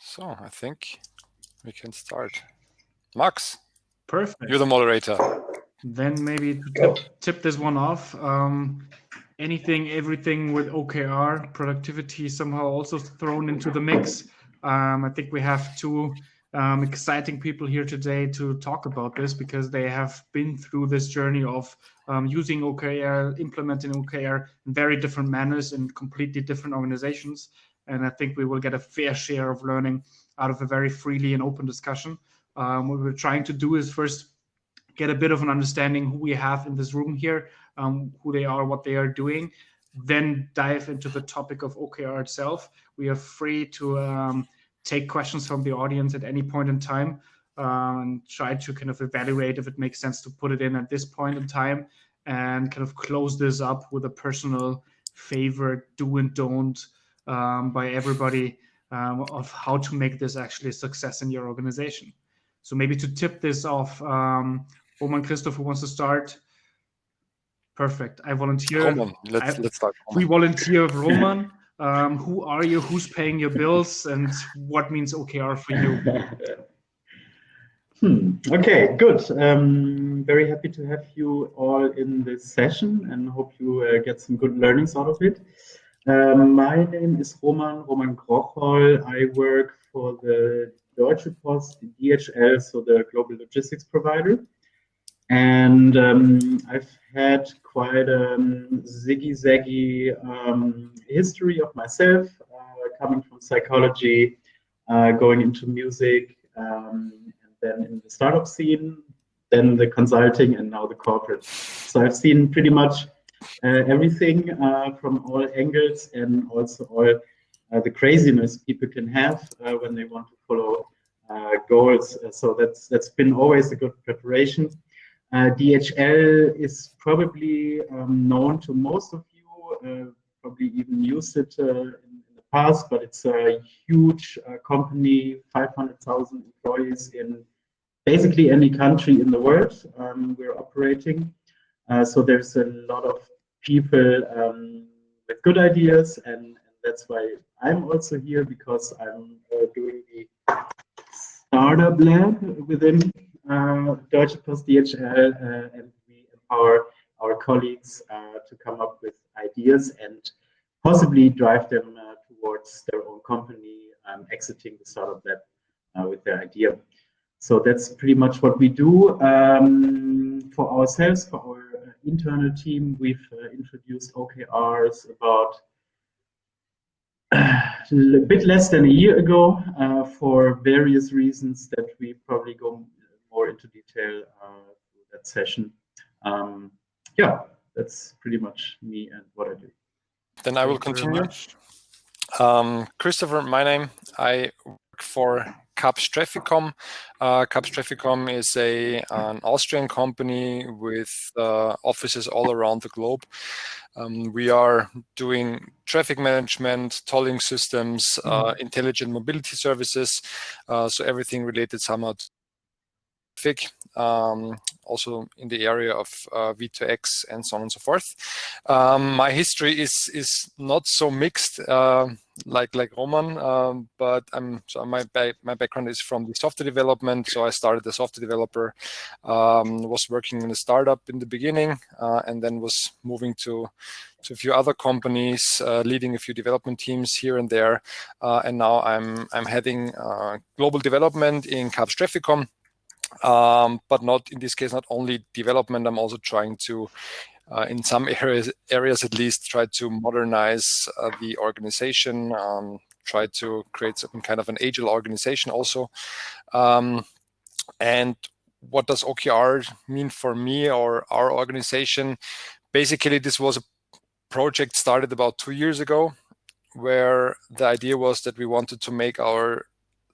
So I think we can start. Max, Perfect. you're the moderator. Then maybe to tip this one off, anything, everything with OKR, productivity somehow also thrown into the mix. I think we have two exciting people here today to talk about this because they have been through this journey of using OKR, implementing OKR in very different manners in completely different organizations. And I think we will get a fair share of learning out of a very freely and open discussion. What we're trying to do is first get a bit of an understanding who we have in this room here, who they are, what they are doing, then dive into the topic of OKR itself. We are free to take questions from the audience at any point in time and try to kind of evaluate if it makes sense to put it in at this point in time and kind of close this up with a personal favorite do and don't by everybody of how to make this actually a success in your organization. So maybe to tip this off, Roman, Christofer wants to start. Perfect. I volunteer. Roman, let's start. We volunteer Roman. Who are you? Who's paying your bills? And what means OKR for you? Okay, good. Very happy to have you all in this session and hope you get some good learnings out of it. My name is Roman Grochol. I work for the Deutsche Post, DHL, so the global logistics provider. And I've had quite a ziggy-zaggy history of myself, coming from psychology, going into music, and then in the startup scene, then the consulting, and now the corporate. So I've seen pretty much everything from all angles and also all the craziness people can have when they want to follow goals. So that's been always a good preparation. DHL is probably known to most of you, probably even used it in the past, but it's a huge company, 500,000 employees in basically any country in the world we're operating. So there's a lot of people with good ideas, and that's why I'm also here, because I'm doing the startup lab within Deutsche Post DHL, and we empower our colleagues to come up with ideas and possibly drive them towards their own company, exiting the startup lab with their idea. So that's pretty much what we do. For ourselves, for our internal team, we've introduced OKRs about a bit less than a year ago for various reasons that we probably go more into detail through that session. Yeah, that's pretty much me and what I do. Then I will continue. Christofer, my name. I work for Kapsch TrafficCom. Kapsch TrafficCom is an Austrian company with offices all around the globe. We are doing traffic management, tolling systems, intelligent mobility services, so everything related somehow to traffic, also in the area of V2X and so on and so forth. My history is not so mixed like Roman, but my background is from the software development. So I started as a software developer, was working in a startup in the beginning, and then was moving to a few other companies, leading a few development teams here and there, and now I'm heading global development in Kapsch TrafficCom. But not in this case, not only development. I'm also trying to, in some areas at least, try to modernize the organization, try to create some kind of an agile organization also. And what does OKR mean for me or our organization? Basically, this was a project started about 2 years ago, where the idea was that we wanted to make our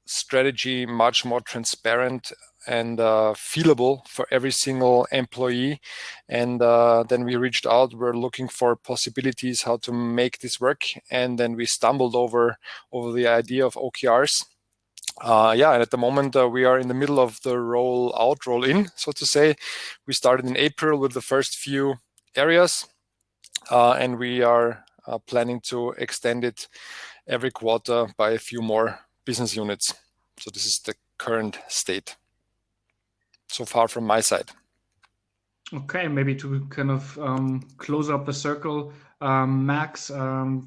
strategy much more transparent and feelable for every single employee. And then we reached out, we're looking for possibilities how to make this work. And then we stumbled over the idea of OKRs. And at the moment we are in the middle of the roll in, so to say. We started in April with the first few areas, and we are planning to extend it every quarter by a few more business units. So this is the current state so far from my side. Okay, maybe to kind of close up the circle, Max,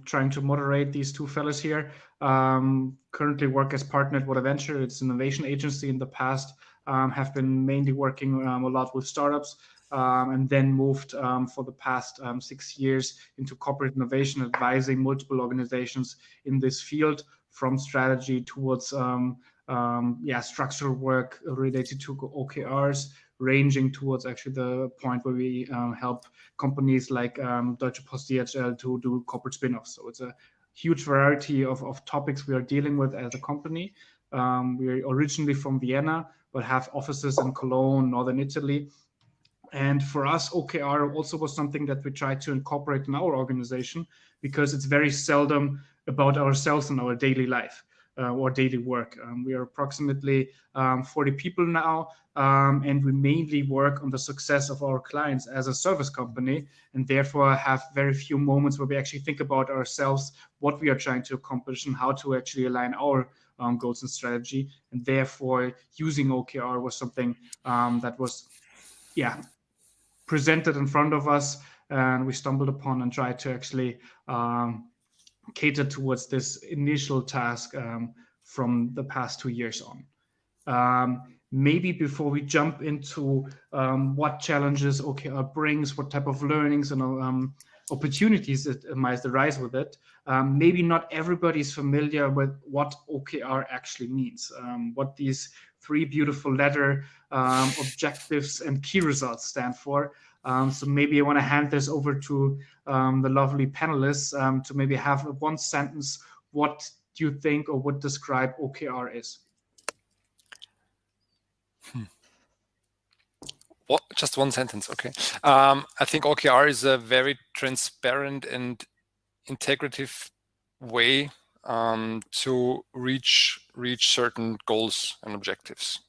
trying to moderate these two fellas here, currently work as partner at WhatAVenture. It's an innovation agency. In the past, have been mainly working a lot with startups, and then moved for the past 6 years into corporate innovation, advising multiple organizations in this field, from strategy towards structural work related to OKRs, ranging towards actually the point where we help companies like Deutsche Post DHL to do corporate spin-offs. So it's a huge variety of topics we are dealing with as a company. We're originally from Vienna, but have offices in Cologne, Northern Italy. And for us, OKR also was something that we tried to incorporate in our organization, because it's very seldom about ourselves and our daily life. Or daily work. We are approximately 40 people now, and we mainly work on the success of our clients as a service company, and therefore have very few moments where we actually think about ourselves, what we are trying to accomplish, and how to actually align our goals and strategy. And therefore, using OKR was something that was, presented in front of us, and we stumbled upon and tried to actually cater towards this initial task from the past 2 years on. Maybe before we jump into what challenges OKR brings, what type of learnings and opportunities that might arise with it, maybe not everybody is familiar with what OKR actually means, what these 3 beautiful letter objectives and key results stand for. So maybe I want to hand this over to the lovely panelists to maybe have one sentence. What do you think or would describe OKR is? What? Just one sentence, okay. I think OKR is a very transparent and integrative way to reach certain goals and objectives.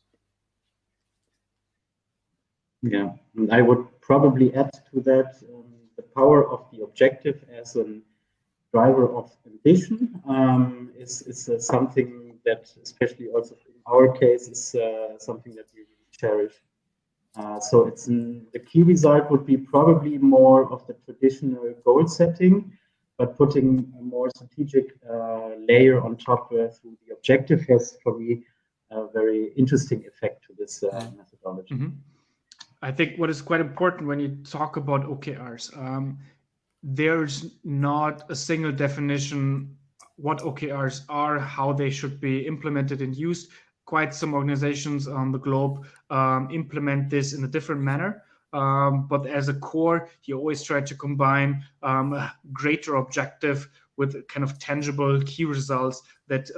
Yeah, and I would probably add to that the power of the objective as a driver of ambition is something that, especially also in our case, is something that we really cherish. So the key result would be probably more of the traditional goal setting, but putting a more strategic layer on top through the objective has, for me, a very interesting effect to this methodology. Mm-hmm. I think what is quite important when you talk about OKRs, there's not a single definition what OKRs are, how they should be implemented and used. Quite some organizations on the globe implement this in a different manner. But as a core, you always try to combine a greater objective with kind of tangible key results that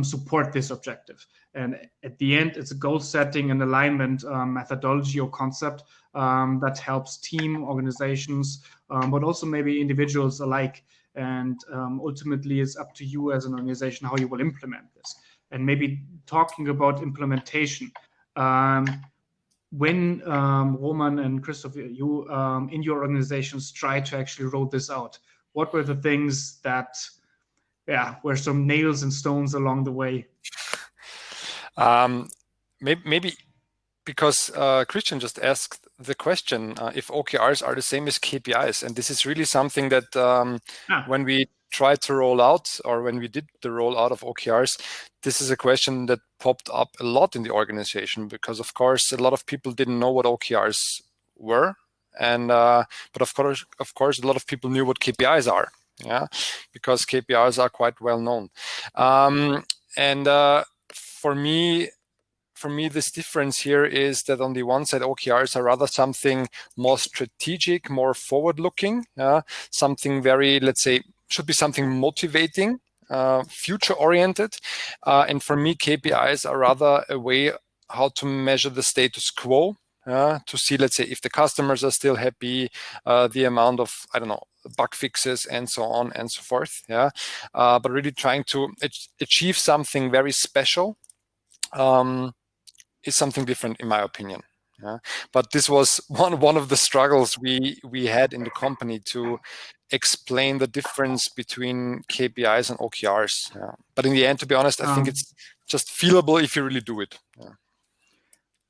support this objective. And at the end, it's a goal setting and alignment methodology or concept that helps team, organizations, but also maybe individuals alike. And ultimately, it's up to you as an organization how you will implement this. And maybe talking about implementation, when Roman and Christofer, you in your organizations try to actually roll this out, what were the things that were some nails and stones along the way? Maybe because Christian just asked the question if OKRs are the same as KPIs, and this is really something that when we tried to roll out, or when we did the rollout of OKRs, this is a question that popped up a lot in the organization, because of course a lot of people didn't know what OKRs were, and but of course a lot of people knew what KPIs are, because KPIs are quite well known, and for me, this difference here is that on the one side, OKRs are rather something more strategic, more forward-looking, something very, let's say, should be something motivating, future-oriented. And for me, KPIs are rather a way how to measure the status quo, to see, let's say, if the customers are still happy, the amount of, I don't know, bug fixes and so on and so forth. But really trying to achieve something very special is something different, in my opinion. But this was one of the struggles we had in the company to explain the difference between KPIs and OKRs. But in the end, to be honest, I think it's just feelable if you really do it.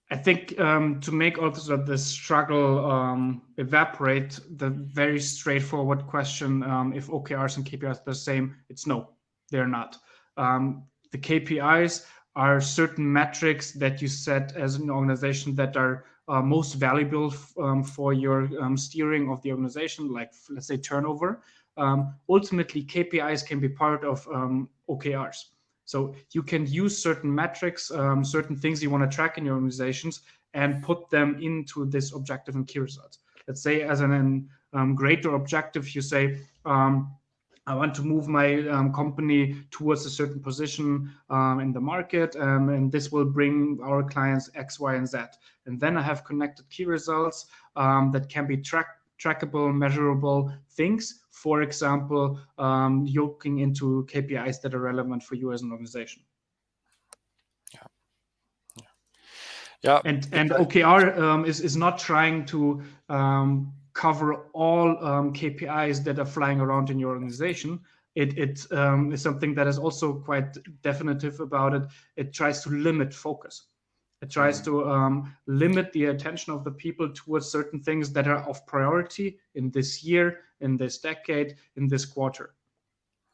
I think to make also the struggle evaporate, the very straightforward question, if OKRs and KPIs are the same, it's no, they're not. The KPIs are certain metrics that you set as an organization that are most valuable for your steering of the organization, like let's say turnover. Ultimately, KPIs can be part of OKRs. So you can use certain metrics, certain things you want to track in your organizations, and put them into this objective and key results. Let's say as an greater objective, you say, I want to move my company towards a certain position in the market, and this will bring our clients X, Y, and Z. And then I have connected key results that can be trackable, measurable things. For example, looking into KPIs that are relevant for you as an organization. Yeah. And OKR is not trying to cover all KPIs that are flying around in your organization. It is something that is also quite definitive about it. It tries to limit focus. It tries to limit the attention of the people towards certain things that are of priority in this year, in this decade, in this quarter.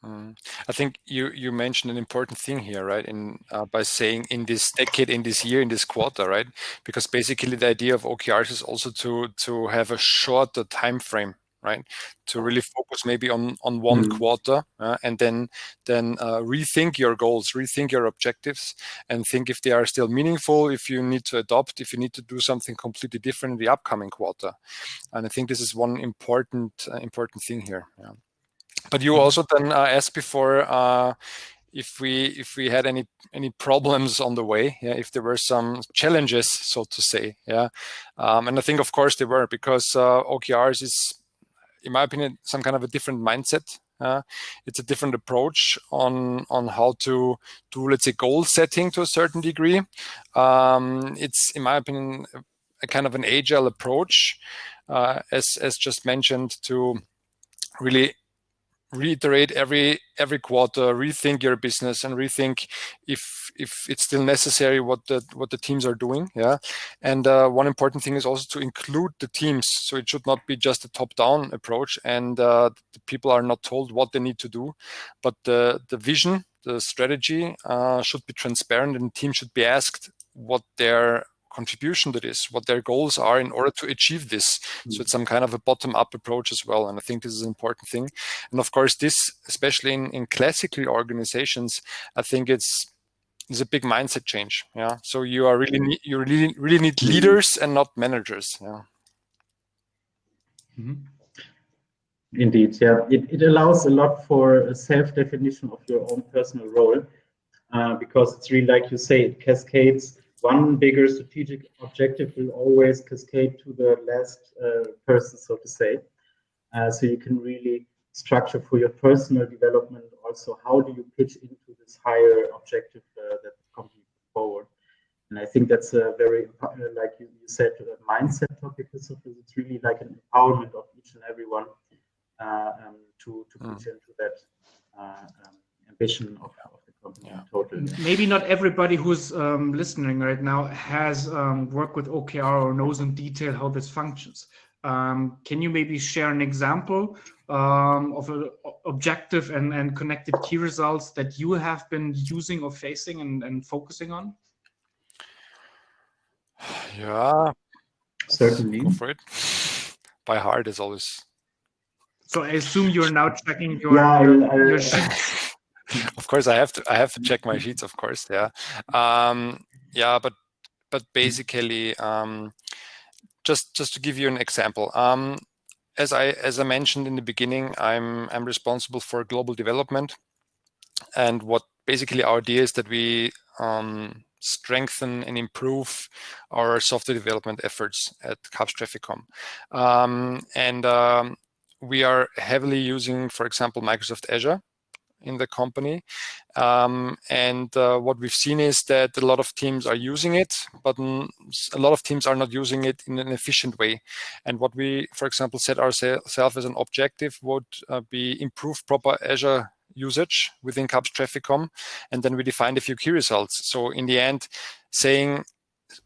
I think you mentioned an important thing here, right? By saying in this decade, in this year, in this quarter, right? Because basically the idea of OKRs is also to have a shorter time frame, right? To really focus maybe on one quarter, and then rethink your goals, rethink your objectives, and think if they are still meaningful, if you need to adopt, if you need to do something completely different in the upcoming quarter. And I think this is one important thing here. Yeah. But you also then asked before if we had any problems on the way, if there were some challenges, so to say, and I think of course there were, because OKRs is, in my opinion, some kind of a different mindset. It's a different approach on how to do, let's say, goal setting to a certain degree. It's, in my opinion, a kind of an agile approach, as just mentioned, to really reiterate every quarter, rethink your business, and rethink if it's still necessary what the teams are doing. And one important thing is also to include the teams, so it should not be just a top-down approach, and the people are not told what they need to do, but the vision, the strategy should be transparent, and the team should be asked what their contribution to this, what their goals are in order to achieve this. So it's some kind of a bottom-up approach as well. And I think this is an important thing. And of course, this, especially in classical organizations, I think it's a big mindset change. So you really need leaders and not managers. Indeed, it allows a lot for a self-definition of your own personal role, because it's really, like you say, it cascades. One bigger strategic objective will always cascade to the last person, so to say. So you can really structure for your personal development also, how do you pitch into this higher objective that the company put forward. And I think that's a very, like you said, a mindset topic. It's really like an empowerment of each and everyone to pitch into that ambition of the company. Totally. Maybe not everybody who's listening right now has worked with OKR or knows in detail how this functions. Can you maybe share an example of an objective and connected key results that you have been using or facing and focusing on? Yeah, certainly. go for it. By heart is always. So I assume you're now checking your sheets. Of course, I have to check my sheets. Of course, but basically, just to give you an example, as I mentioned in the beginning, I'm responsible for global development, and what basically our idea is that we strengthen and improve our software development efforts at Kapsch TrafficCom, and we are heavily using, for example, Microsoft Azure. in the company. And what we've seen is that a lot of teams are using it, but a lot of teams are not using it in an efficient way. And what we, for example, set ourselves as an objective would be improve proper Azure usage within Kapsch TrafficCom, and then we defined a few key results. So in the end, saying,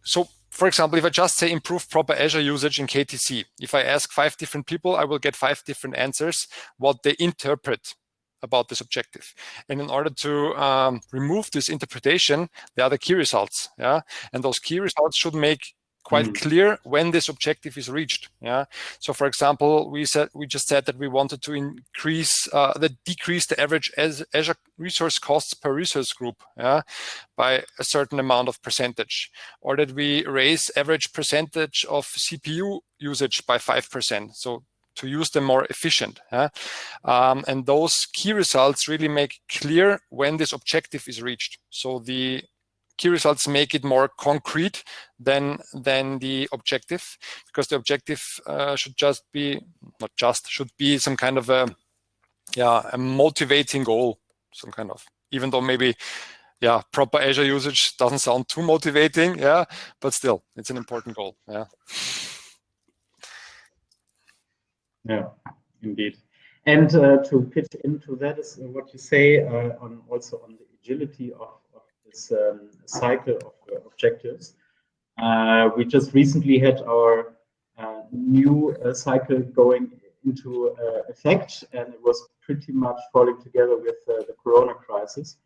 so for example, if I just say improve proper Azure usage in KTC, if I ask 5 different people, I will get 5 different answers, what they interpret about this objective. And in order to remove this interpretation, there are the key results. Yeah, and those key results should make quite clear when this objective is reached. Yeah. So for example, we just said that we wanted to decrease the average Azure resource costs per resource group, yeah, by a certain amount of percentage, or that we raise average percentage of CPU usage by 5%. So to use them more efficient. Yeah? And those key results really make clear when this objective is reached. So the key results make it more concrete than the objective, because the objective should be some kind of a motivating goal, some kind of, even though maybe proper Azure usage doesn't sound too motivating, yeah, but still it's an important goal. Yeah, indeed. And to pitch into that is what you say on the agility of this cycle of objectives. We just recently had our new cycle going into effect, and it was pretty much falling together with the Corona crisis.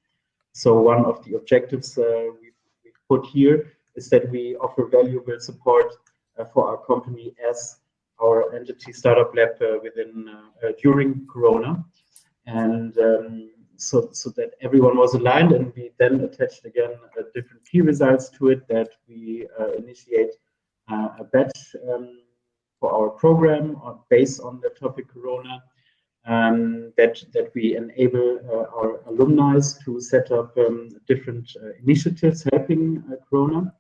So one of the objectives we've put here is that we offer valuable support for our company as our entity startup lab during Corona, and so that everyone was aligned, and we then attached again different key results to it, that we initiate a batch for our program based on the topic Corona, that we enable our alumni to set up different initiatives helping Corona.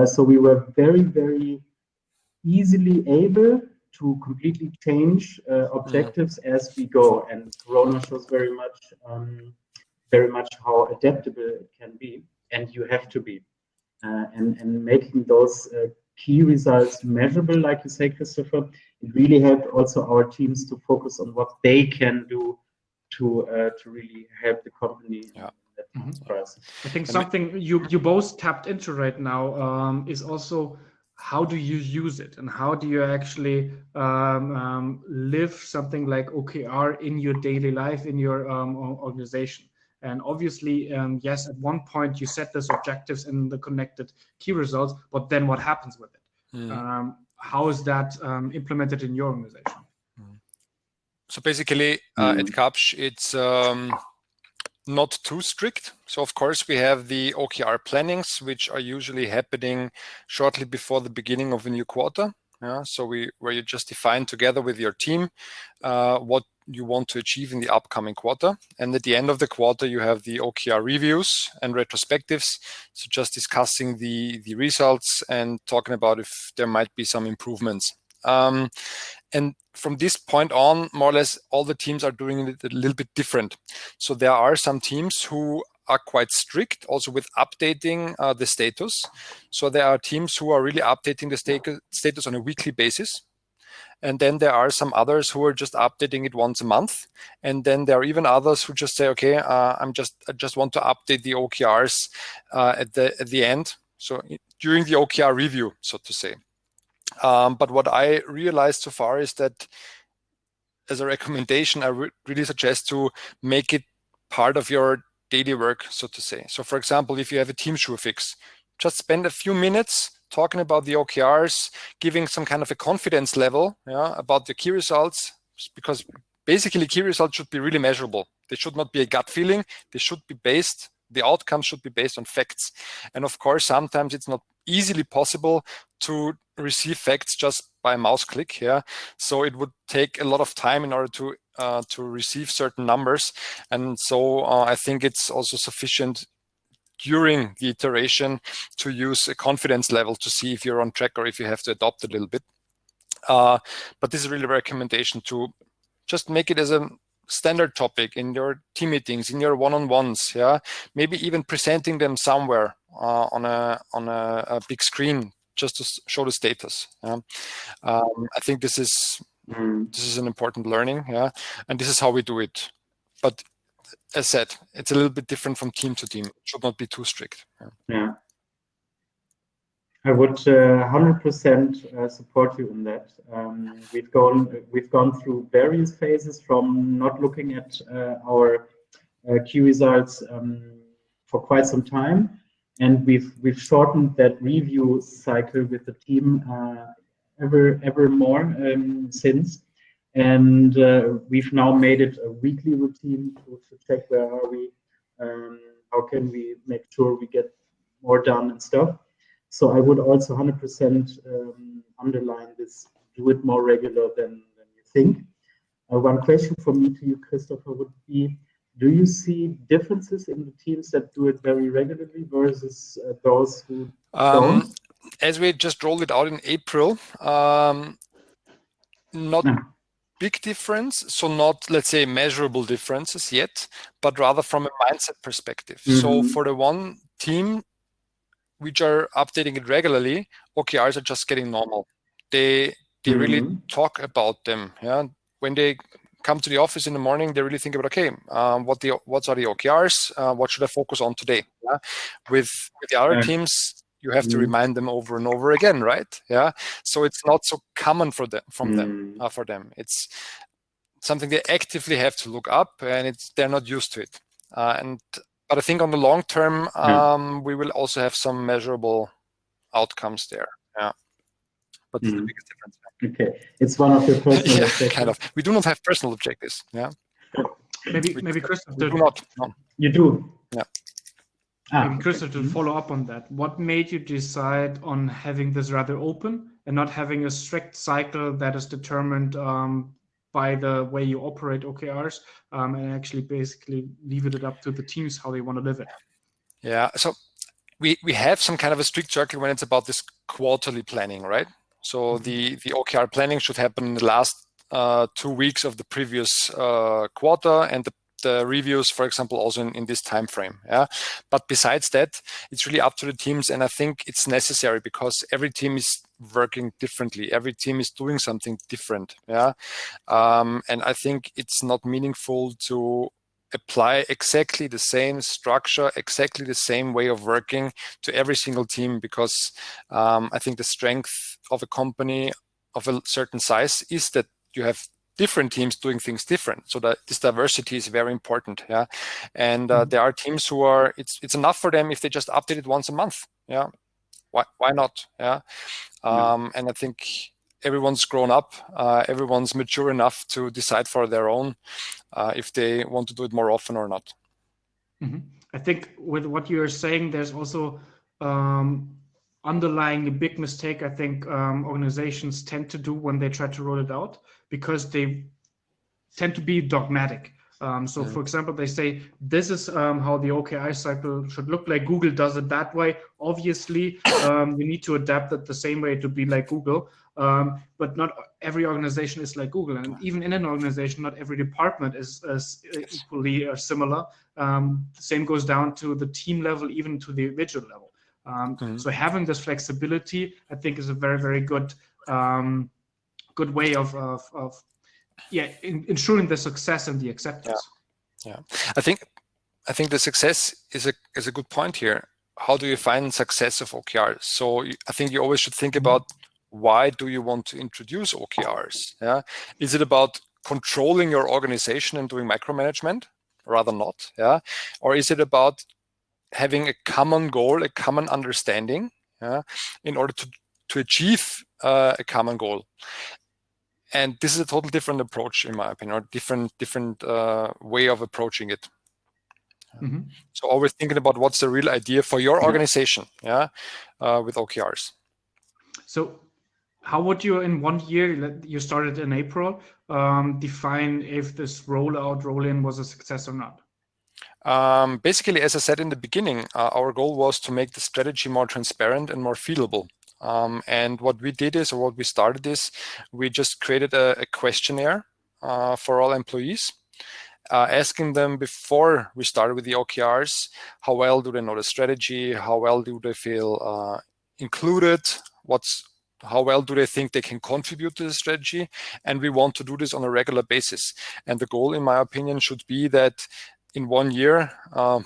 So we were very, very easily able to completely change objectives as we go, and Corona shows very much how adaptable it can be, and you have to be, and making those key results measurable, like you say, Christofer. It really helped also our teams to focus on what they can do to really help the company. Yeah. I think something you both tapped into right now is also, how do you use it, and how do you actually live something like OKR in your daily life, in your organization? And obviously, yes, at one point you set those objectives in the connected key results, but then what happens with it? How is that implemented in your organization? So basically, at Kapsch, it's not too strict. So of course we have the OKR plannings, which are usually happening shortly before the beginning of a new quarter. So where you just define together with your team what you want to achieve in the upcoming quarter. And at the end of the quarter, you have the OKR reviews and retrospectives. So just discussing the results and talking about if there might be some improvements. And from this point on, more or less, all the teams are doing it a little bit different. So there are some teams who are quite strict also with updating the status. So there are teams who are really updating the status on a weekly basis. And then there are some others who are just updating it once a month. And then there are even others who just say, okay, I just want to update the OKRs at the end. So during the OKR review, so to say. But what I realized so far is that as a recommendation, I really suggest to make it part of your daily work, so to say. So for example, if you have a team fix, just spend a few minutes talking about the OKRs, giving some kind of a confidence level about the key results, because basically key results should be really measurable. They should not be a gut feeling. They should be based, the outcomes should be based on facts. And of course, sometimes it's not easily possible to receive facts just by a mouse click. So it would take a lot of time in order to receive certain numbers. And so I think it's also sufficient during the iteration to use a confidence level to see if you're on track or if you have to adopt a little bit. But this is really a recommendation to just make it as a standard topic in your team meetings, in your one-on-ones, yeah, maybe even presenting them somewhere on a big screen just to show the status. Yeah? I think this is an important learning, yeah, and this is how we do it. But as said, it's a little bit different from team to team. It should not be too strict. Yeah. I would 100% support you in that. We've gone through various phases from not looking at our key results for quite some time, and we've shortened that review cycle with the team ever more since, and we've now made it a weekly routine to check where are we, how can we make sure we get more done and stuff. So I would also 100% underline this, do it more regular than you think. One question from me to you, Christofer, would be, do you see differences in the teams that do it very regularly versus those who don't? As we just rolled it out in April, not big difference, so not, let's say, measurable differences yet, but rather from a mindset perspective. So for the one team which are updating it regularly, OKRs are just getting normal. They really talk about them. Yeah, when they come to the office in the morning, they really think about, okay, what are the OKRs? What should I focus on today? Yeah? With the other teams, you have to remind them over and over again, right? Yeah, so it's not so common for them for them. It's something they actively have to look up, and they're not used to it. But I think on the long term, we will also have some measurable outcomes there. Yeah, but the biggest difference. Okay, it's one of your personal objectives. Kind of. We do not have personal objectives. Yeah. Maybe Christofer. We do not. No. You do. Yeah. Maybe Christofer, to follow up on that, what made you decide on having this rather open and not having a strict cycle that is determined by the way you operate OKRs, and actually basically leave it up to the teams how they want to live it? Yeah, so we have some kind of a strict circle when it's about this quarterly planning, right? So the OKR planning should happen in the last 2 weeks of the previous quarter, and the reviews, for example, also in this time frame. Yeah, but besides that, it's really up to the teams, and I think it's necessary because every team is working differently. Every team is doing something different. Yeah, and I think it's not meaningful to apply exactly the same structure, exactly the same way of working to every single team, because I think the strength of a company of a certain size is that you have different teams doing things different, so that this diversity is very important. Yeah, and there are teams who are it's enough for them if they just update it once a month. Yeah, why not? Yeah, and I think everyone's grown up, everyone's mature enough to decide for their own if they want to do it more often or not. I think with what you're saying, there's also underlying a big mistake I think organizations tend to do when they try to roll it out, because they tend to be dogmatic. So for example, they say, this is how the OKR cycle should look like. Google does it that way. Obviously, you need to adapt it the same way to be like Google. But not every organization is like Google. And even in an organization, not every department is equally similar. The same goes down to the team level, even to the individual level. So having this flexibility, I think, is a very, very good good way of ensuring the success and the acceptance. Yeah, I think the success is a good point here. How do you find success of OKRs? So I think you always should think about, why do you want to introduce OKRs? Yeah, is it about controlling your organization and doing micromanagement? Rather not. Yeah, or is it about having a common goal, a common understanding, in order to achieve a common goal? And this is a totally different approach, in my opinion, or different way of approaching it. So always thinking about what's the real idea for your organization, with OKRs. So how would you, in 1 year, you started in April, define if this roll-in was a success or not? Basically, as I said in the beginning, our goal was to make the strategy more transparent and more feelable. And what we did is, or what we started is, we just created a questionnaire for all employees. asking them before we started with the OKRs, how well do they know the strategy? How well do they feel included? How well do they think they can contribute to the strategy? And we want to do this on a regular basis. And the goal, in my opinion, should be that in 1 year,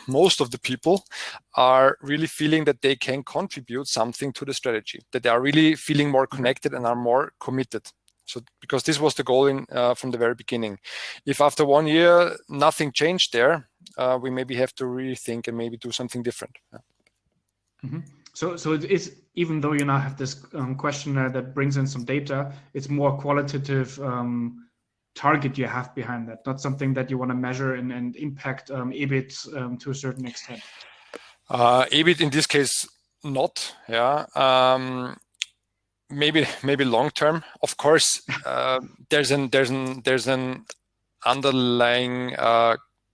most of the people are really feeling that they can contribute something to the strategy, that they are really feeling more connected and are more committed. So, because this was the goal from the very beginning. If after 1 year nothing changed there, we maybe have to rethink and maybe do something different. Yeah. Mm-hmm. So it is, even though you now have this questionnaire that brings in some data, it's more qualitative target you have behind that, not something that you want to measure and impact EBIT to a certain extent. EBIT in this case, not. Yeah. Maybe long term. Of course, there's an underlying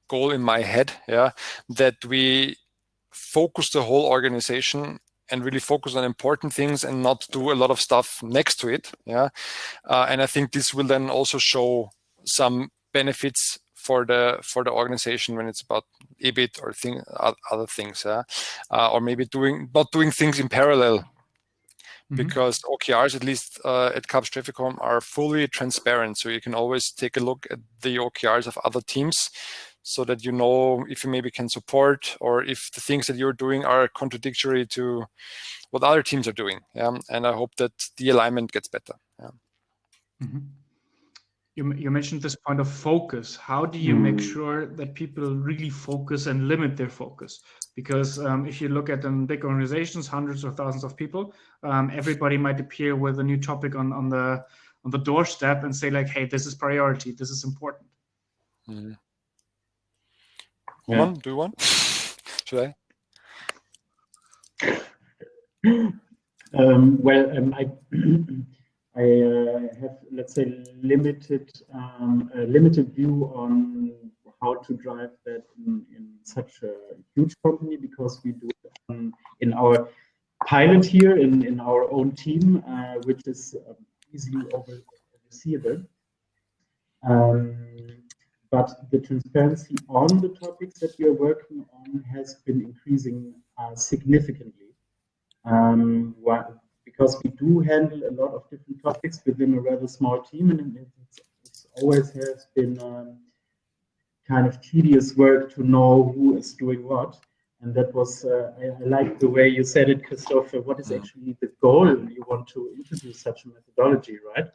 goal in my head. Yeah, that we focus the whole organization and really focus on important things and not do a lot of stuff next to it. Yeah, and I think this will then also show some benefits for the organization when it's about EBIT or other things. Yeah, or maybe not doing things in parallel. Because OKRs, at least at Kapsch TrafficCom, are fully transparent. So you can always take a look at the OKRs of other teams so that you know if you maybe can support or if the things that you're doing are contradictory to what other teams are doing. Yeah? And I hope that the alignment gets better. Yeah. Mm-hmm. You mentioned this point of focus. How do you make sure that people really focus and limit their focus? Because if you look at big organizations, hundreds or thousands of people, everybody might appear with a new topic on the doorstep and say like, "Hey, this is priority. This is important." Roman, do you want? Should I? I have, let's say, limited view on how to drive that in such a huge company, because we do it in our pilot here in our own team, which is easily overseeable. But the transparency on the topics that we are working on has been increasing significantly. Because we do handle a lot of different topics within a rather small team, and it always has been kind of tedious work to know who is doing what. And that was, I like the way you said it, Christofer. What is actually the goal? You want to introduce such a methodology, right?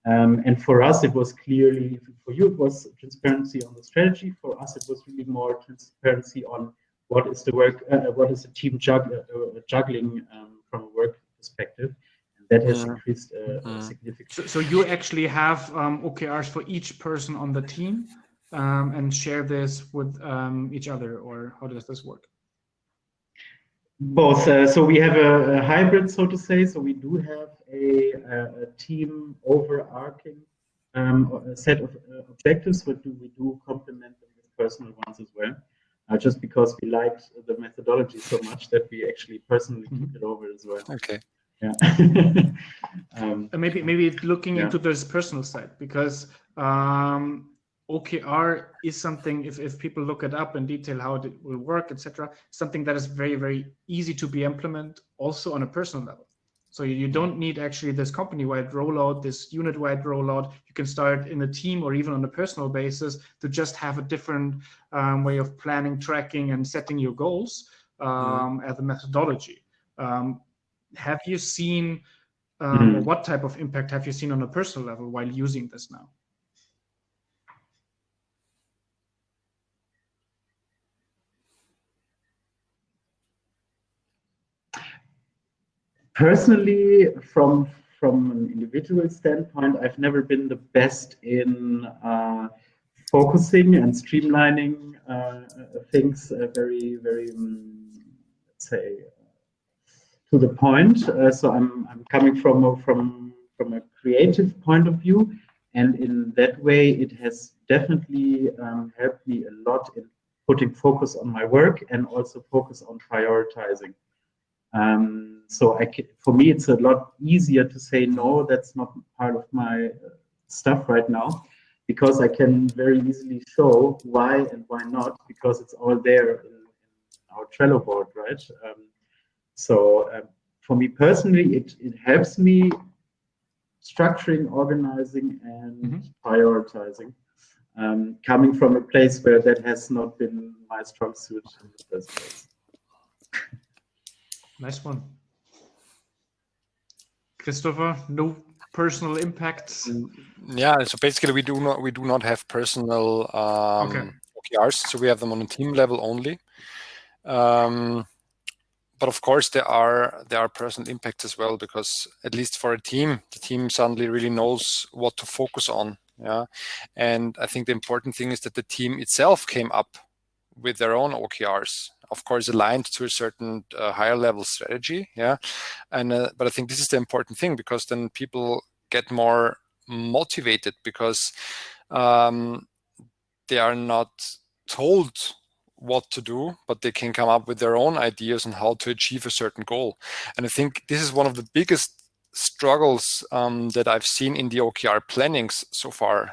And for us, it was clearly, for you, it was transparency on the strategy. For us, it was really more transparency on what is the work, what is the team juggling from a work perspective. And that has increased significantly. So you actually have OKRs for each person on the team and share this with each other, or how does this work? Both. So we have a hybrid, so to say. So we do have a team overarching a set of objectives, but we do complement them with personal ones as well. Just because we liked the methodology so much that we actually personally took it over as well. Okay. Yeah. Maybe looking into this personal side, because OKR is something, if people look it up in detail how it will work, etc., something that is very, very easy to be implemented also on a personal level. So you don't need actually this company-wide rollout, this unit-wide rollout. You can start in a team or even on a personal basis to just have a different way of planning, tracking, and setting your goals as a methodology. Have you seen, or what type of impact have you seen on a personal level while using this now? Personally, from an individual standpoint, I've never been the best in focusing and streamlining things very, very, let's say, to the point. So I'm coming from a creative point of view, and in that way, it has definitely helped me a lot in putting focus on my work and also focus on prioritizing. So for me, it's a lot easier to say, no, that's not part of my stuff right now. because I can very easily show why and why not, because it's all there in our Trello board, right? So for me personally, it helps me structuring, organizing, and prioritizing. Coming from a place where that has not been my strong suit in the first place. Nice one. Christofer, no personal impacts? Yeah, so basically we do not have personal OKRs, so we have them on a team level only. But of course there are personal impacts as well, because at least for a team, the team suddenly really knows what to focus on. Yeah, and I think the important thing is that the team itself came up with their own OKRs, of course aligned to a certain higher level strategy. Yeah, and but I think this is the important thing, because then people get more motivated, because they are not told what to do, but they can come up with their own ideas on how to achieve a certain goal. And I think this is one of the biggest struggles that I've seen in the OKR plannings so far.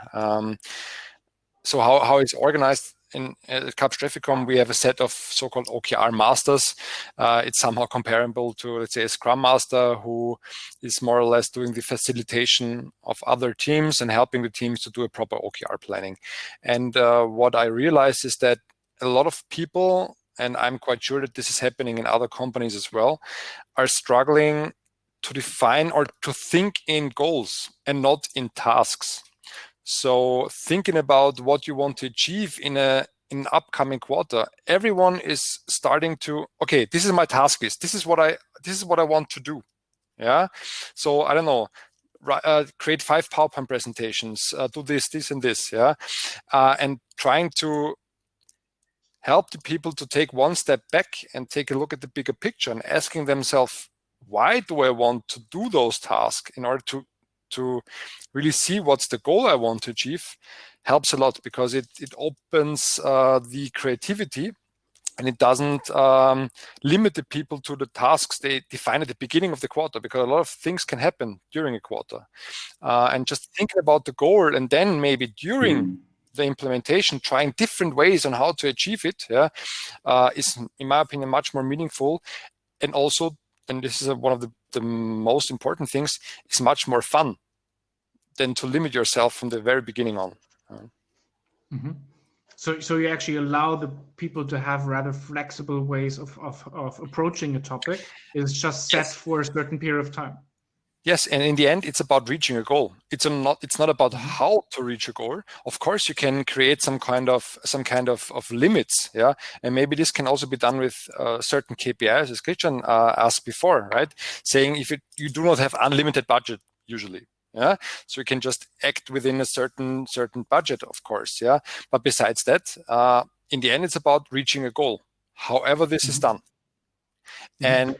So how it's organized in Kapsch TrafficCom, we have a set of so-called OKR masters. It's somehow comparable to, let's say, a Scrum Master, who is more or less doing the facilitation of other teams and helping the teams to do a proper OKR planning. And what I realized is that a lot of people, and I'm quite sure that this is happening in other companies as well, are struggling to define or to think in goals and not in tasks. So thinking about what you want to achieve in an upcoming quarter, everyone is starting to, okay, this is my task list. This is what I want to do. Yeah. So I don't know, create 5 PowerPoint presentations, do this, and this. Yeah. And trying to help the people to take one step back and take a look at the bigger picture and asking themselves, why do I want to do those tasks in order to really see what's the goal I want to achieve, helps a lot, because it opens the creativity, and it doesn't limit the people to the tasks they define at the beginning of the quarter, because a lot of things can happen during a quarter. And just thinking about the goal, and then maybe during the implementation, trying different ways on how to achieve it, is, in my opinion, much more meaningful. And also, and this is one of the most important things, it's much more fun than to limit yourself from the very beginning on. So you actually allow the people to have rather flexible ways of approaching a topic. It's just set for a certain period of time. Yes, and in the end, it's about reaching a goal. It's not about how to reach a goal. Of course, you can create some kind of limits, yeah, and maybe this can also be done with certain KPIs, as Christian asked before, right? Saying if you do not have unlimited budget usually, yeah, so you can just act within a certain budget, of course, yeah. But besides that, in the end, it's about reaching a goal, however this is done. And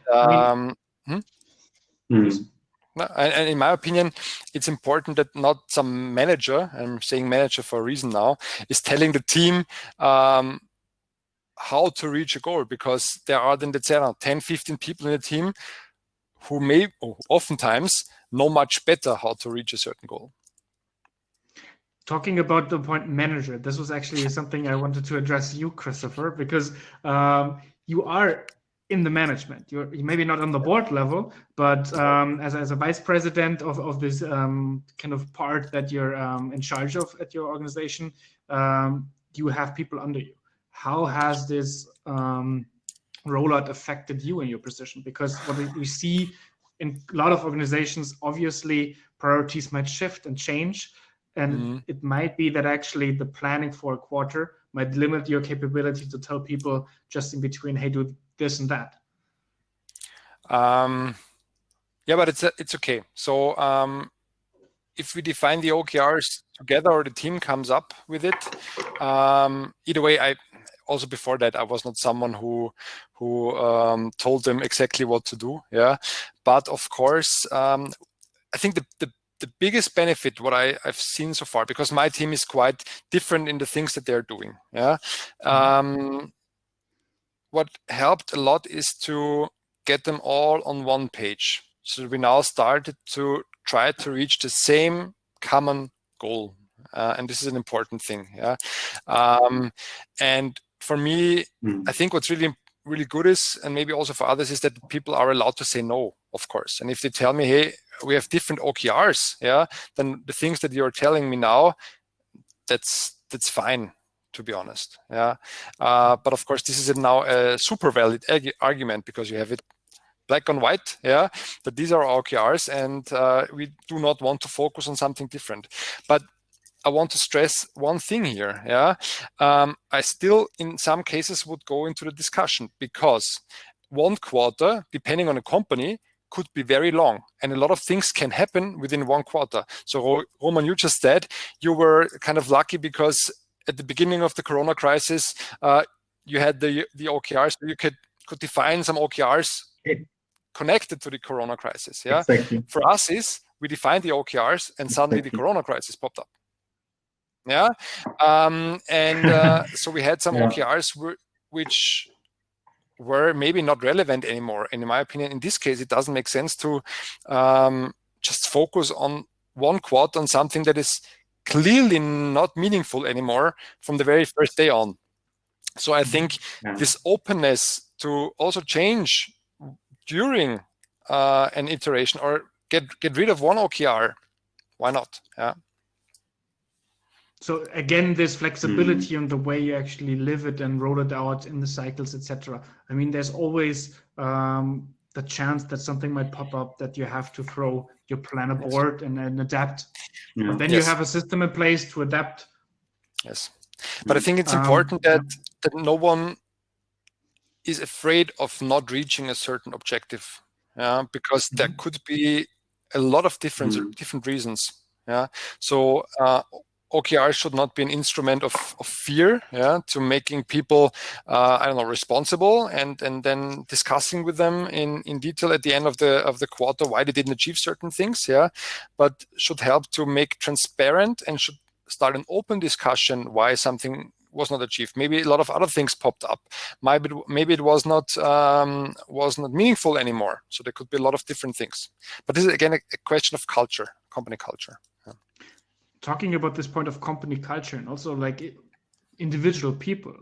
and in my opinion, it's important that not some manager, I'm saying manager for a reason now, is telling the team how to reach a goal, because there are then, let's say, 10, 15 people in a team who may oftentimes know much better how to reach a certain goal. Talking about the point manager, this was actually something I wanted to address you, Christofer, because you are in the management. You're maybe not on the board level, but as a vice president of this kind of part that you're in charge of at your organization, you have people under you. How has this rollout affected you in your position? Because what we see in a lot of organizations, obviously priorities might shift and change. And it might be that actually the planning for a quarter might limit your capability to tell people just in between, hey, do this and that. Yeah, but it's okay. So if we define the OKRs together, or the team comes up with it, either way, also before that, I was not someone who told them exactly what to do. Yeah, but of course, I think the biggest benefit, what I've seen so far, because my team is quite different in the things that they're doing. Yeah, what helped a lot is to get them all on one page. So we now started to try to reach the same common goal. and this is an important thing. Yeah, and for me, I think what's really good is, and maybe also for others, is that people are allowed to say no, of course. And if they tell me, hey, we have different OKRs, yeah, then the things that you're telling me now, that's fine, to be honest. Yeah, but of course, this is now a super valid argument because you have it black on white, yeah, that these are OKRs, and we do not want to focus on something different. But I want to stress one thing here. Yeah, I still, in some cases, would go into the discussion because one quarter, depending on a company, could be very long, and a lot of things can happen within one quarter. So, Roman, you just said you were kind of lucky because at the beginning of the Corona crisis, you had the OKRs, so you could define some OKRs connected to the Corona crisis. Yeah, exactly. For us, we defined the OKRs, and suddenly the Corona crisis popped up. Yeah, so we had some OKRs which were maybe not relevant anymore. And in my opinion, in this case, it doesn't make sense to just focus on one quarter on something that is clearly not meaningful anymore from the very first day on. So I think this openness to also change during an iteration or get rid of one OKR, why not? Yeah. So again, this flexibility on the way you actually live it and roll it out in the cycles, etc. I mean, there's always the chance that something might pop up that you have to throw your plan aboard and adapt. But then you have a system in place to adapt. Yes, but I think it's important that no one is afraid of not reaching a certain objective, because there could be a lot of different reasons. Yeah, so OKR should not be an instrument of fear, to making people, responsible and then discussing with them in detail at the end of the quarter why they didn't achieve certain things, but should help to make transparent and should start an open discussion why something was not achieved. Maybe a lot of other things popped up. Maybe it was not meaningful anymore. So there could be a lot of different things. But this is again a question of culture, company culture. Talking about this point of company culture and also like individual people,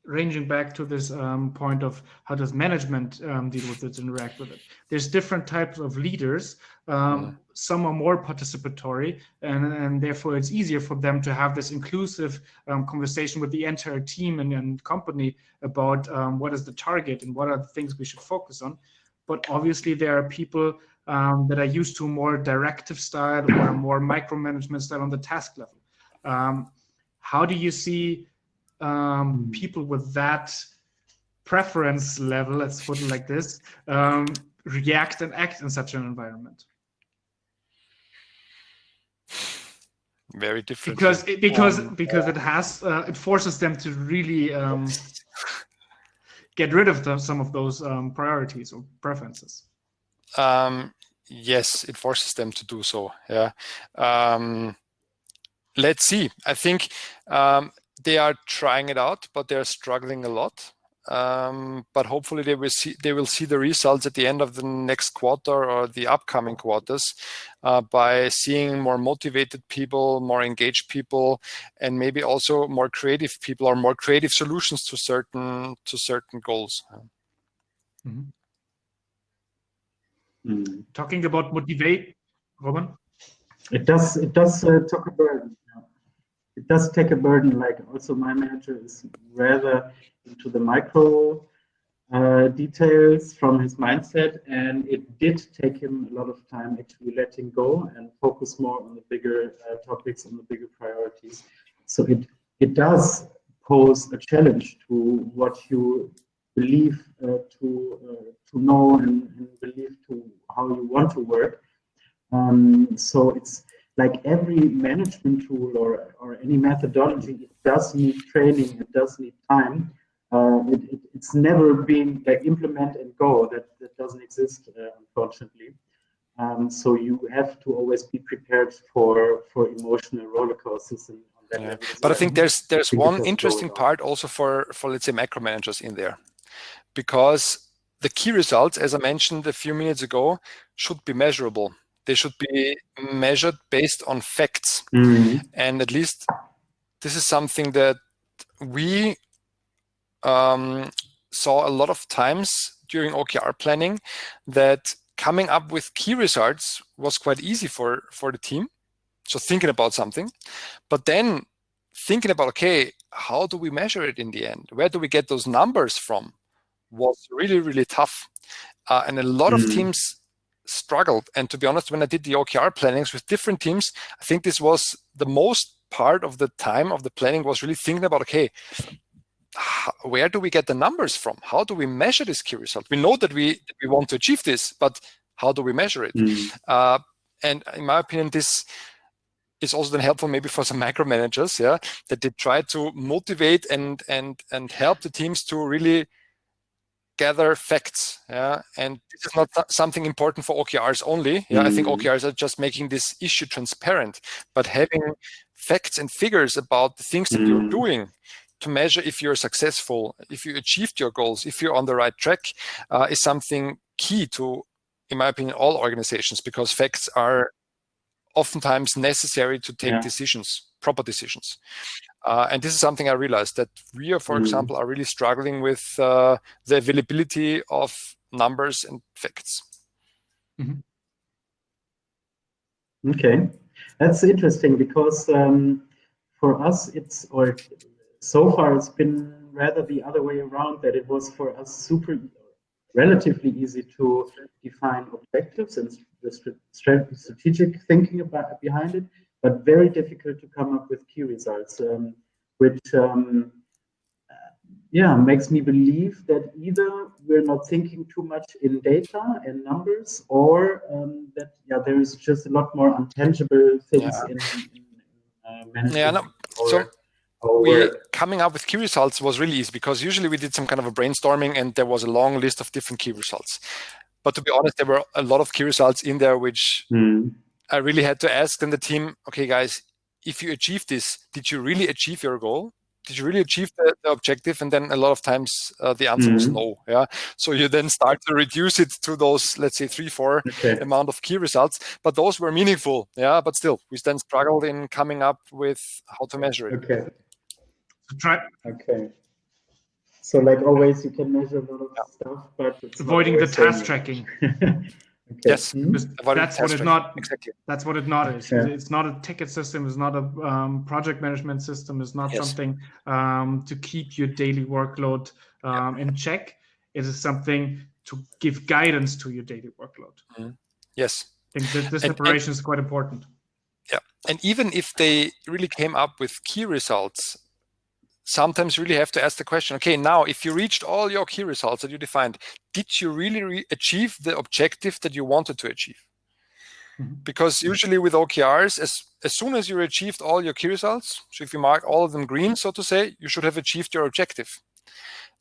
ranging back to this point of how does management deal with it, interact with it. There's different types of leaders. Some are more participatory, and therefore it's easier for them to have this inclusive conversation with the entire team and company about what is the target and what are the things we should focus on. But obviously there are people that are used to a more directive style or a more micromanagement style on the task level. How do you see people with that preference level, let's put it like this, react and act in such an environment? Very different. Because it forces them to really get rid of some of those priorities or preferences. Yes, it forces them to do so. Yeah. Let's see. I think they are trying it out, but they are struggling a lot. But hopefully they will see the results at the end of the next quarter or the upcoming quarters by seeing more motivated people, more engaged people, and maybe also more creative people or more creative solutions to certain goals. Talking about motivate, Roman? It does take a burden. It does take a burden. Like also my manager is rather into the micro details from his mindset, and it did take him a lot of time actually letting go and focus more on the bigger topics, on the bigger priorities. So it does pose a challenge to what you believe to know and believe to how you want to work. So it's like every management tool or any methodology, it does need training, it does need time. It's never been like implement and go. That doesn't exist, unfortunately. So you have to always be prepared for emotional roller coasters. But I think there's one interesting part also for let's say micromanagers in there, because the key results, as I mentioned a few minutes ago, should be measurable. They should be measured based on facts. And at least this is something that we saw a lot of times during OKR planning, that coming up with key results was quite easy for the team. So thinking about something, but then thinking about, okay, how do we measure it in the end? Where do we get those numbers from? Was really, really tough. And a lot of teams struggled. And to be honest, when I did the OKR plannings with different teams, I think this was the most part of the time of the planning was really thinking about, okay, where do we get the numbers from? How do we measure this key result? We know that we want to achieve this, but how do we measure it? And in my opinion, this is also then helpful maybe for some micromanagers, that they try to motivate and help the teams to really gather facts, and this is not something important for OKRs only. I think OKRs are just making this issue transparent, but having facts and figures about the things that you're doing to measure if you're successful, if you achieved your goals, if you're on the right track, is something key to, in my opinion, all organizations, because facts are oftentimes necessary to take decisions, proper decisions. And this is something I realized, that we, for example, are really struggling with the availability of numbers and facts. Okay, that's interesting, because for us, so far it's been rather the other way around, that it was for us relatively easy to define objectives and the strategic thinking behind it, but very difficult to come up with key results, which makes me believe that either we're not thinking too much in data and numbers, or that there is just a lot more intangible things in management. Coming up with key results was really easy, because usually we did some kind of a brainstorming and there was a long list of different key results. But to be honest, there were a lot of key results in there, which I really had to ask then the team, okay, guys, if you achieve this, did you really achieve your goal? Did you really achieve the objective? And then a lot of times the answer was no. So you then start to reduce it to those, let's say 3-4 amount of key results, but those were meaningful. But still, we then struggled in coming up with how to measure it. So like always, you can measure a lot of stuff, but it's avoiding the task tracking. Yes, that's what it not exactly. That's what it not is. It's not a ticket system. It's not a project management system. It's not something to keep your daily workload in check. It is something to give guidance to your daily workload. Yes, I think that this separation is quite important. And even if they really came up with key results, sometimes you really have to ask the question, okay, now if you reached all your key results that you defined, did you really achieve the objective that you wanted to achieve? Because usually with OKRs, as soon as you achieved all your key results, so if you mark all of them green, so to say, you should have achieved your objective.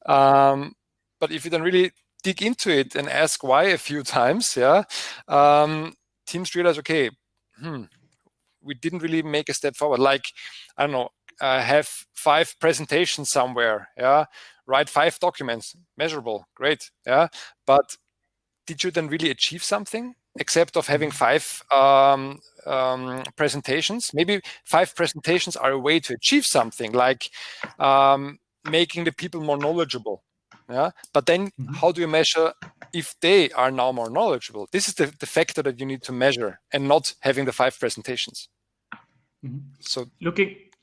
But if you then really dig into it and ask why a few times, teams realize, okay, we didn't really make a step forward. Like, I don't know, have 5 presentations somewhere, write 5 documents, measurable, great, but did you then really achieve something, except of having 5 presentations? Maybe 5 presentations are a way to achieve something, like making the people more knowledgeable, but then how do you measure if they are now more knowledgeable? This is the factor that you need to measure, and not having the 5 presentations. So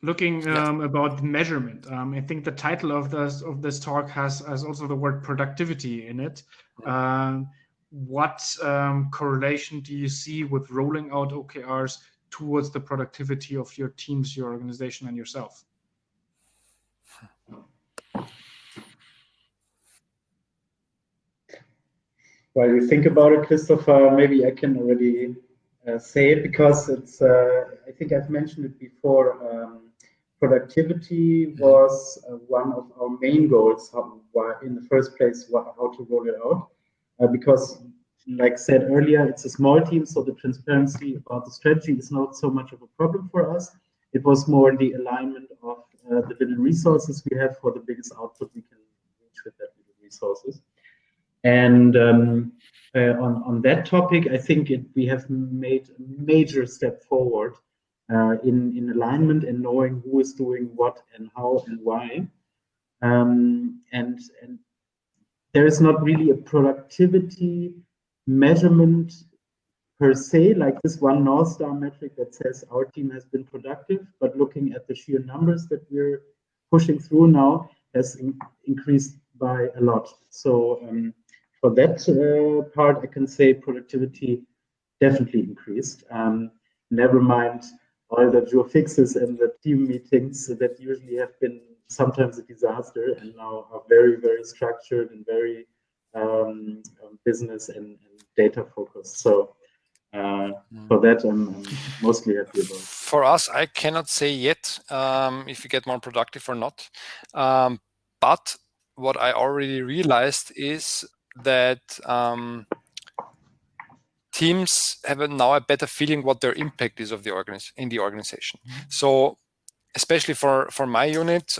looking about measurement, I think the title of this talk has also the word productivity in it. What correlation do you see with rolling out OKRs towards the productivity of your teams, your organization, and yourself? While you think about it, Christofer, maybe I can already say it, because it's. I think I've mentioned it before. Productivity was one of our main goals. In the first place, how to roll it out, because, like said earlier, it's a small team, so the transparency about the strategy is not so much of a problem for us. It was more the alignment of the little resources we have for the biggest output we can reach with that little resources. And on that topic, I think we have made a major step forward in alignment and knowing who is doing what and how and why. And there is not really a productivity measurement per se, like this one North Star metric that says our team has been productive, but looking at the sheer numbers that we're pushing through now has increased by a lot. So for that part, I can say productivity definitely increased. Never mind all the Joe fixes and the team meetings that usually have been sometimes a disaster and now are very, very structured and very business and data focused. So for that, I'm mostly happy about. For us, I cannot say yet if we get more productive or not. But what I already realized is that teams have now a better feeling what their impact is of the organization. So especially for my unit,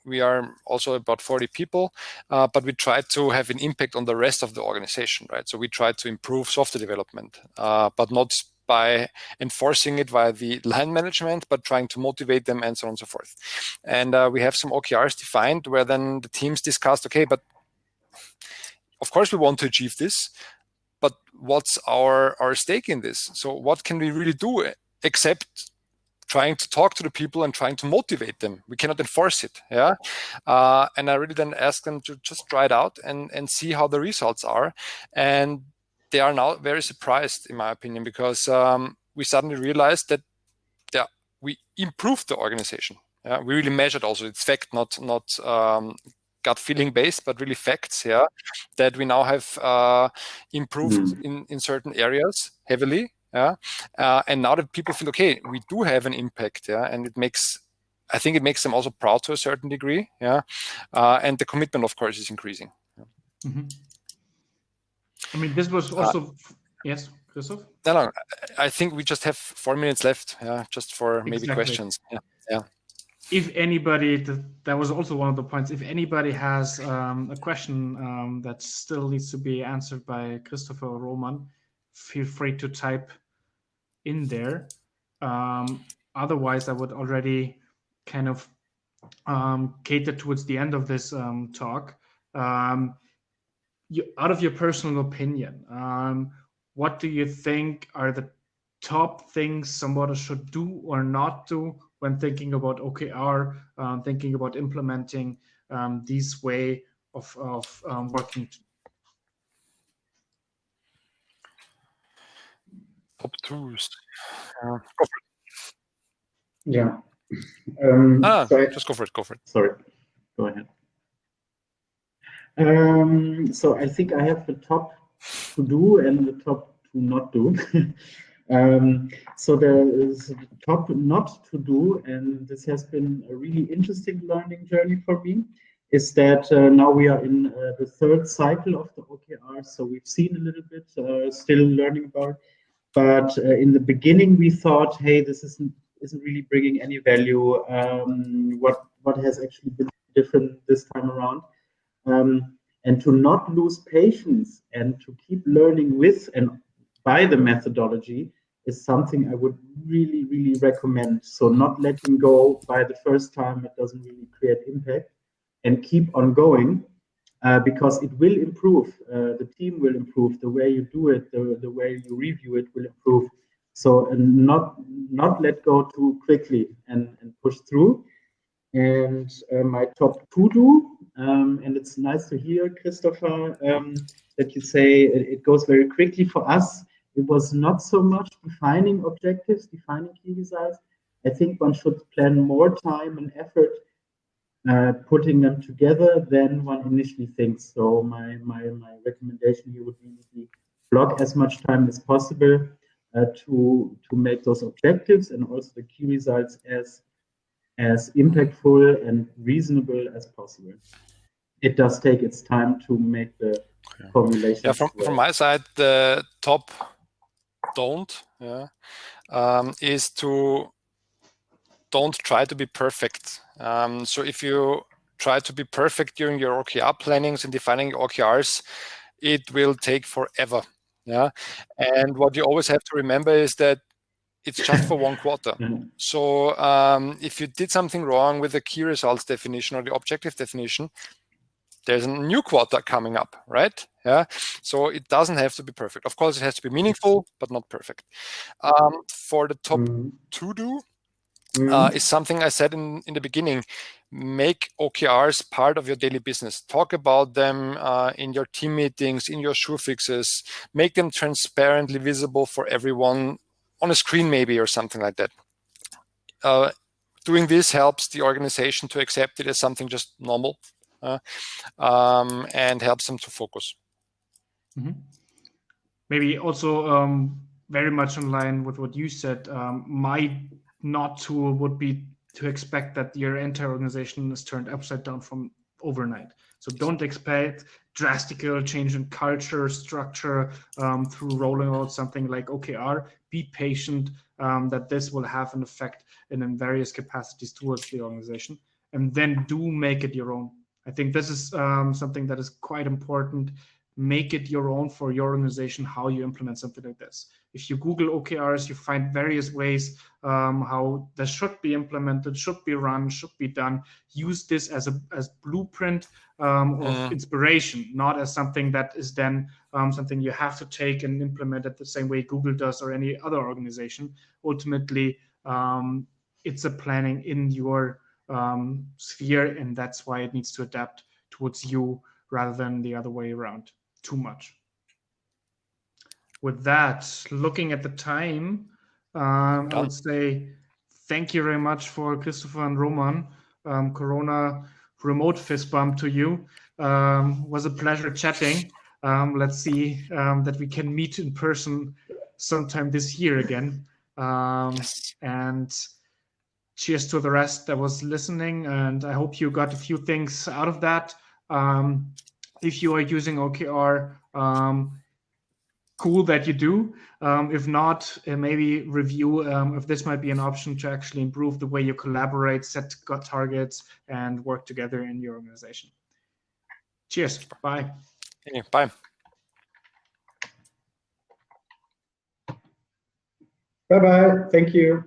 we are also about 40 people, but we try to have an impact on the rest of the organization, right? So we try to improve software development, but not by enforcing it via the line management, but trying to motivate them and so on and so forth. And we have some OKRs defined where then the teams discussed, okay, but of course we want to achieve this, but what's our stake in this? So what can we really do except trying to talk to the people and trying to motivate them? We cannot enforce it, yeah. And I really then ask them to just try it out and see how the results are. And they are now very surprised, in my opinion, because we suddenly realized that we improved the organization. Yeah? We really measured also, it's fact, not gut feeling based, but really facts, yeah, that we now have improved in certain areas heavily. Yeah, and now that people feel okay, we do have an impact, yeah, and I think it makes them also proud to a certain degree, yeah, and the commitment, of course, is increasing. Yeah. I mean, this was also yes, Christoph. No, I think we just have 4 minutes left, yeah, just for maybe questions. Yeah. If anybody, that was also one of the points. If anybody has a question that still needs to be answered by Christofer or Roman, feel free to type in there. Otherwise, I would already kind of cater towards the end of this talk. Out of your personal opinion, what do you think are the top things somebody should do or not do when thinking about OKR, thinking about implementing this way of working? Top tools. Yeah. Just go for it. Sorry, go ahead. So I think I have the top to do and the top to not do. So the top not to do, and this has been a really interesting learning journey for me, is that now we are in the third cycle of the OKR. So we've seen a little bit, still learning about it. But in the beginning, we thought, hey, this isn't really bringing any value. What has actually been different this time around? And to not lose patience and to keep learning with and by the methodology is something I would really, really recommend. So not letting go by the first time, it doesn't really create impact, and keep on going. Because it will improve, the team will improve, the way you do it, the way you review it will improve. So not let go too quickly and push through. And my top to do, and it's nice to hear, Christofer, that you say it goes very quickly for us. It was not so much defining objectives, defining key results. I think one should plan more time and effort putting them together than one initially thinks. So my recommendation here would be block as much time as possible to make those objectives and also the key results as impactful and reasonable as possible. It does take its time to make the formulation. Yeah, from my side, the top don't is to don't try to be perfect. So if you try to be perfect during your OKR plannings and defining your OKRs, it will take forever. Yeah, and what you always have to remember is that it's just for one quarter. So if you did something wrong with the key results definition or the objective definition, there's a new quarter coming up, right? Yeah. So it doesn't have to be perfect. Of course, it has to be meaningful, but not perfect. For the top to-do is something I said in the beginning. Make OKRs part of your daily business. Talk about them in your team meetings, in your sure fixes. Make them transparently visible for everyone on a screen maybe or something like that. Doing this helps the organization to accept it as something just normal and helps them to focus. Maybe also very much in line with what you said, my not tool would be to expect that your entire organization is turned upside down from overnight. So don't expect drastic change in culture, structure through rolling out something like OKR. Be patient that this will have an effect in various capacities towards the organization, and then do make it your own. I think this is something that is quite important. Make it your own for your organization, how you implement something like this. If you Google OKRs, you find various ways how this should be implemented, should be run, should be done. Use this as blueprint of inspiration, not as something that is then something you have to take and implement it the same way Google does or any other organization. Ultimately, it's a planning in your sphere, and that's why it needs to adapt towards you rather than the other way around too much. With that, looking at the time, I would say thank you very much for Christofer and Roman. Corona remote fist bump to you. Was a pleasure chatting. Let's see that we can meet in person sometime this year again. And cheers to the rest that was listening. And I hope you got a few things out of that. If you are using OKR, cool that you do. If not, maybe review if this might be an option to actually improve the way you collaborate, set targets, and work together in your organization. Cheers. Bye. Yeah, bye. Bye-bye. Thank you.